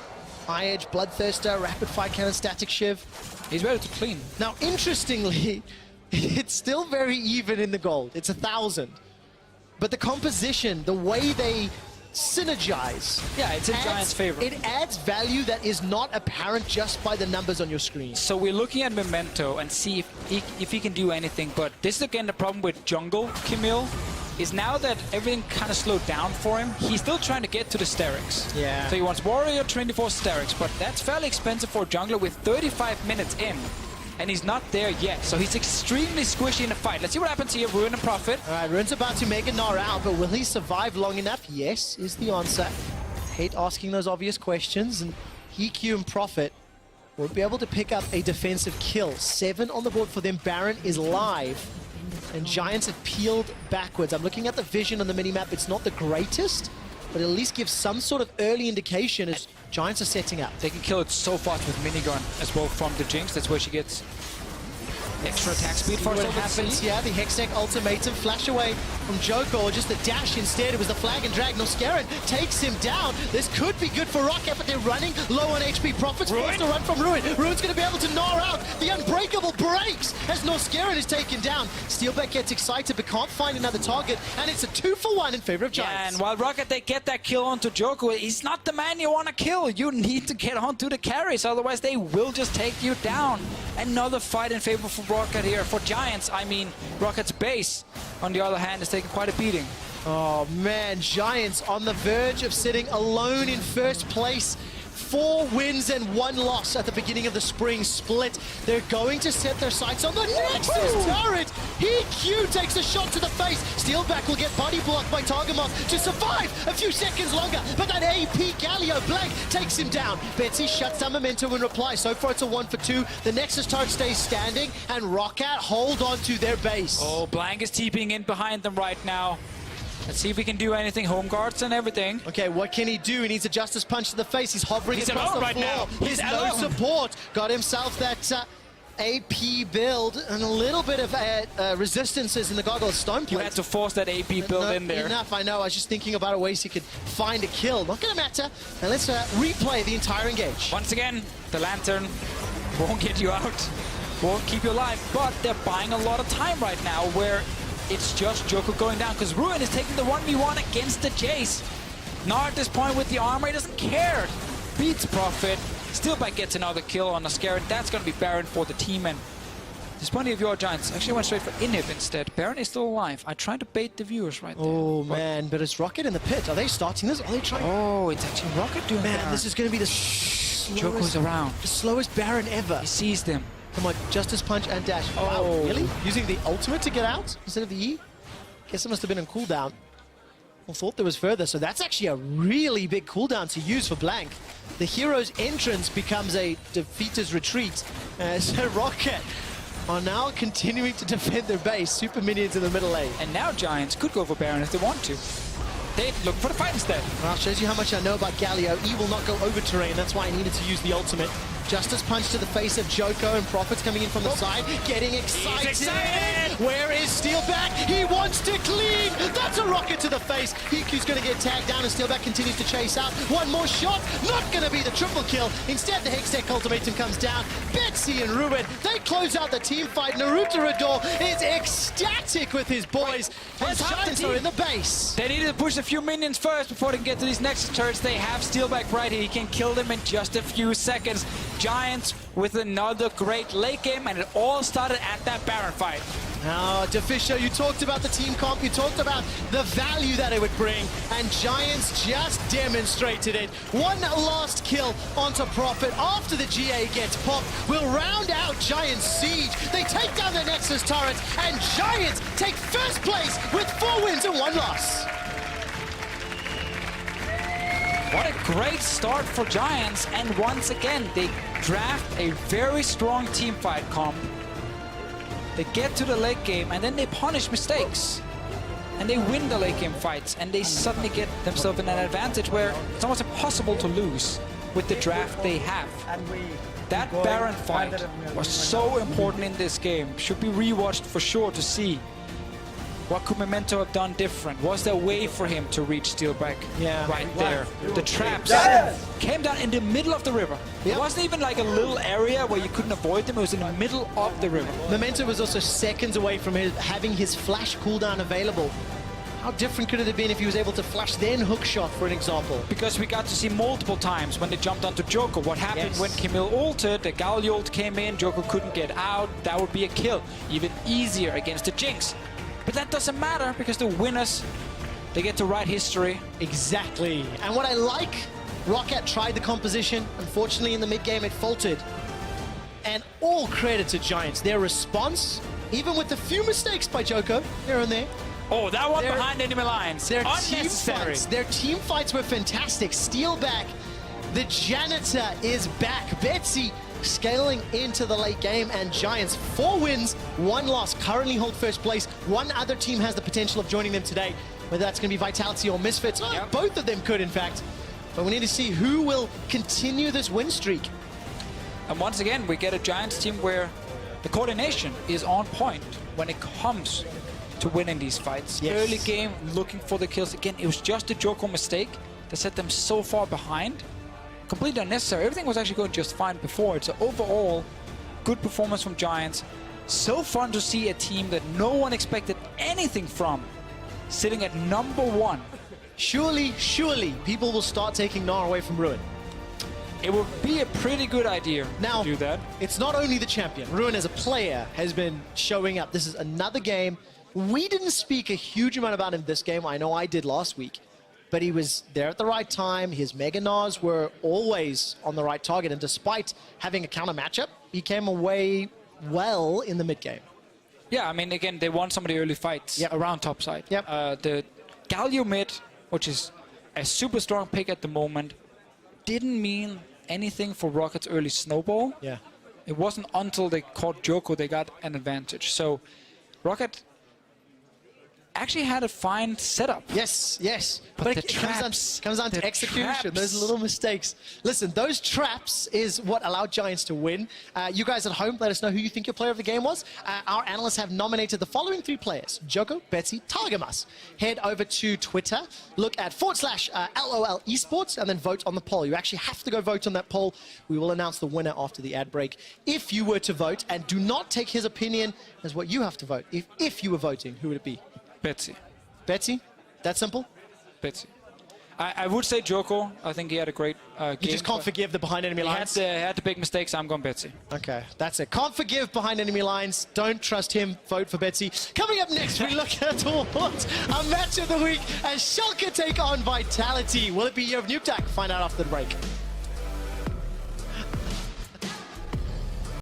High Edge, Bloodthirster, Rapid Fire Cannon, Static Shiv. He's ready to clean. Now, interestingly, it's still very even in the gold. It's 1,000. But the composition, the way they synergize. Yeah, it's in Giants' favor. It adds value that is not apparent just by the numbers on your screen. So we're looking at Memento and see if he can do anything. But this is again the problem with jungle Camille, is now that everything kind of slowed down for him, he's still trying to get to the Sterix. Yeah. So he wants Warrior 24 Sterix, but that's fairly expensive for a jungler with 35 minutes in. And he's not there yet, so he's extremely squishy in the fight. Let's see what happens here. Ruin and Prophet. All right, Ruin's about to make a Gnar out, but will he survive long enough? Yes, is the answer. Hate asking those obvious questions, and Heaq and Prophet will be able to pick up a defensive kill. 7 on the board for them. Baron is live, and Giants have peeled backwards. I'm looking at the vision on the minimap. It's not the greatest, but at least gives some sort of early indication as Giants are setting up. They can kill it so fast with minigun as well from the Jinx. That's where she gets extra attack speed for what happens. Yeah, the Hextech ultimatum, flash away from Djoko, or just a dash instead. It was the flag and drag. Norskeren takes him down. This could be good for ROCCAT, but they're running low on HP. Prophet's forced to run from Ruin. Ruin's going to be able to Gnar out. The Unbreakable breaks as Norskeren is taken down. Steeelback gets excited but can't find another target, and it's a 2-for-1 in favor of Giants. Yeah, and while ROCCAT, they get that kill onto Djoko, he's not the man you want to kill. You need to get onto the carries, otherwise they will just take you down. Another fight in favor for ROCCAT here. For Giants, I mean, ROCCAT's base, on the other hand, is taking quite a beating. Oh man, Giants on the verge of sitting alone in first place. 4 wins and 1 loss at the beginning of the spring split. They're going to set their sights on the Nexus turret. Heaq takes a shot to the face. Steeelback will get body blocked by Targamas to survive a few seconds longer, but that AP Galio Blanc takes him down. Betsy shuts down Memento in reply. So far it's a 1 for 2. The Nexus turret stays standing, and ROCCAT hold on to their base. Oh, Blanc is TPing in behind them right now. Let's see if we can do anything. Home guards and everything. Okay, what can he do? He needs a Justice Punch to the face. He's hovering across the right floor. now. He's no support. Got himself that AP build and a little bit of resistances in the goggles. Stone plate. You had to force that AP build in there. Enough, I know. I was just thinking about ways he could find a kill. Not going to matter. And let's replay the entire engage. Once again, the Lantern won't get you out. will keep you alive, but they're buying a lot of time right now where it's just Djoko going down because Ruin is taking the 1v1 against the Jayce. Gnar at this point with the armor, he doesn't care. Beats Prophet. Steeelback gets another kill on Norskeren. That's going to be Baron for the team, and there's plenty of your Giants. Actually went straight for Inhib instead. Baron is still alive. I tried to bait the viewers right there. Oh, man, but it's ROCCAT in the pit. Are they starting this? Are they trying? Oh, it's actually ROCCAT doing that. Man, this is going to be the Djoko's around. The slowest Baron ever. He sees them. Come on, Justice Punch and Dash. Oh. Wow, really? Using the ultimate to get out instead of the E? Guess it must have been on cooldown. I thought there was further, so that's actually a really big cooldown to use for Blanc. The hero's entrance becomes a defeater's retreat. So ROCCAT are now continuing to defend their base. Super minions in the middle lane. And now Giants could go for Baron if they want to. They look for the fight instead. Well, shows you how much I know about Galio. E will not go over terrain. That's why I needed to use the ultimate. Justice Punch to the face of Djoko, and Prophet's coming in from the side, getting excited. He's excited. Where is Steeelback? He wants to clean. That's a rocket to the face. Heaq going to get tagged down, and Steeelback continues to chase out. One more shot. Not going to be the triple kill. Instead, the Heaq ultimatum comes down. Betsy and Ruin, they close out the team fight. Naruto is ecstatic with his boys. And Giants are in the base. They need to push a few minions first before they can get to these next turrets. They have Steeelback right here. He can kill them in just a few seconds. Giants with another great late game, and it all started at that Baron fight. Now, Deficio, you talked about the team comp, you talked about the value that it would bring, and Giants just demonstrated it. One last kill onto Prophet after the GA gets popped will round out Giants' siege. They take down the Nexus turrets, and Giants take first place with 4 wins and 1 loss. What a great start for Giants, and once again, they draft a very strong team fight comp. They get to the late game, and then they punish mistakes. And they win the late game fights, and they suddenly get themselves in an advantage where it's almost impossible to lose with the draft they have. That Baron fight was so important in this game. Should be rewatched for sure to see what could Memento have done different. Was there a way for him to reach Steeelback right there? The traps came down in the middle of the river. It wasn't even like a little area where you couldn't avoid them. It was in the middle of the river. Memento was also seconds away from having his flash cooldown available. How different could it have been if he was able to flash then hook shot, for an example? Because we got to see multiple times when they jumped onto Djoko. What happened when Camille ulted, the Galio ult came in, Djoko couldn't get out. That would be a kill. Even easier against the Jinx. But that doesn't matter because the winners, they get to write history. Exactly. And what I like, ROCCAT tried the composition. Unfortunately, in the mid-game, it faltered. And all credit to Giants. Their response, even with the few mistakes by Djoko here and there. Oh, that one behind enemy lines. Their team fights were fantastic. Steeelback, the janitor, is back. Betsy scaling into the late game, and Giants 4 wins, 1 loss, currently hold first place. One other team has the potential of joining them today, whether that's going to be Vitality or Misfits. Both of them could, in fact. But we need to see who will continue this win streak. And once again, we get a Giants team where the coordination is on point when it comes to winning these fights. Early game, looking for the kills. Again, it was just a Djoko mistake that set them so far behind. Completely unnecessary. Everything was actually going just fine before it. So overall, good performance from Giants. So fun to see a team that no one expected anything from sitting at #1. Surely, people will start taking Gnar away from Ruin. It would be a pretty good idea now, to do that. It's not only the champion. Ruin as a player has been showing up. This is another game. We didn't speak a huge amount about him this game. I know I did last week. But he was there at the right time. His Mega Gnars were always on the right target. And despite having a counter matchup, he came away well in the mid-game. Yeah, I mean, again, they won some of the early fights around topside. The Galio mid, which is a super strong pick at the moment, didn't mean anything for ROCCAT's early snowball. It wasn't until they caught Djoko they got an advantage. So ROCCAT actually had a fine setup. Yes, yes. But the it comes down to execution, traps. those little mistakes. Listen, those traps is what allowed Giants to win. You guys at home, let us know who you think your player of the game was. Our analysts have nominated the following 3 players: Djoko, Betsy, Targamas. Head over to Twitter, look at /LOL eSports, and then vote on the poll. You actually have to go vote on that poll. We will announce the winner after the ad break. If you were to vote, and do not take his opinion as what you have to vote. If you were voting, who would it be? Betsy. Betsy? That simple? Betsy. I would say Djoko. I think he had a great game. You just can't forgive the behind enemy lines? He had the big mistakes. I'm going Betsy. Okay, that's it. Can't forgive behind enemy lines. Don't trust him. Vote for Betsy. Coming up next, we look towards our match of the week as Schalke take on Vitality. Will it be year of Nuke Find out after the break.